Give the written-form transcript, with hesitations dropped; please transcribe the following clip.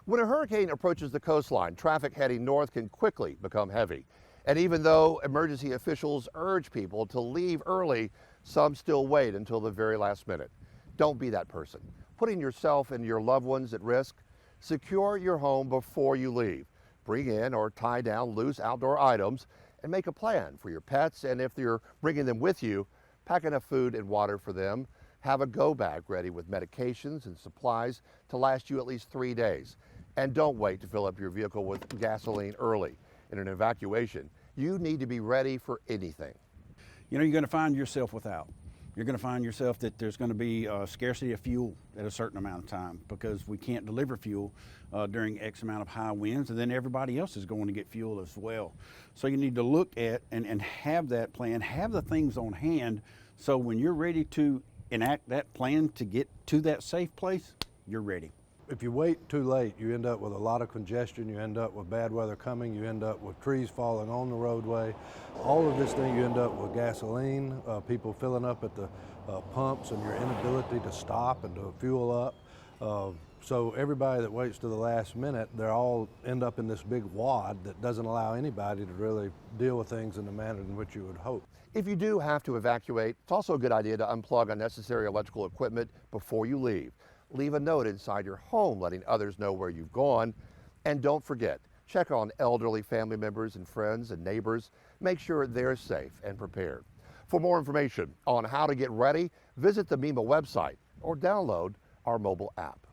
When a hurricane approaches the coastline, traffic heading north can quickly become heavy. And even though emergency officials urge people to leave early, some still wait until the very last minute. Don't be that person, putting yourself and your loved ones at risk. Secure your home before you leave. Bring in or tie down loose outdoor items and make a plan for your pets. And if you're bringing them with you, pack enough food and water for them. Have a go bag ready with medications and supplies to last you at least 3 days. And don't wait to fill up your vehicle with gasoline early. In an evacuation, you need to be ready for anything. You know, you're going to find yourself without. You're going to find yourself that there's going to be a scarcity of fuel at a certain amount of time because we can't deliver fuel during X amount of high winds, and then everybody else is going to get fuel as well. So you need to look at and have that plan, have the things on hand, so when you're ready to enact that plan to get to that safe place, you're ready. If you wait too late, you end up with a lot of congestion, you end up with bad weather coming, you end up with trees falling on the roadway. All of this thing, you end up with gasoline, people filling up at the pumps, and your inability to stop and to fuel up. So everybody that waits to the last minute, they all end up in this big wad that doesn't allow anybody to really deal with things in the manner in which you would hope. If you do have to evacuate, it's also a good idea to unplug unnecessary electrical equipment before you leave. Leave a note inside your home letting others know where you've gone. And don't forget, check on elderly family members and friends and neighbors. Make sure they're safe and prepared. For more information on how to get ready, visit the MEMA website or download our mobile app.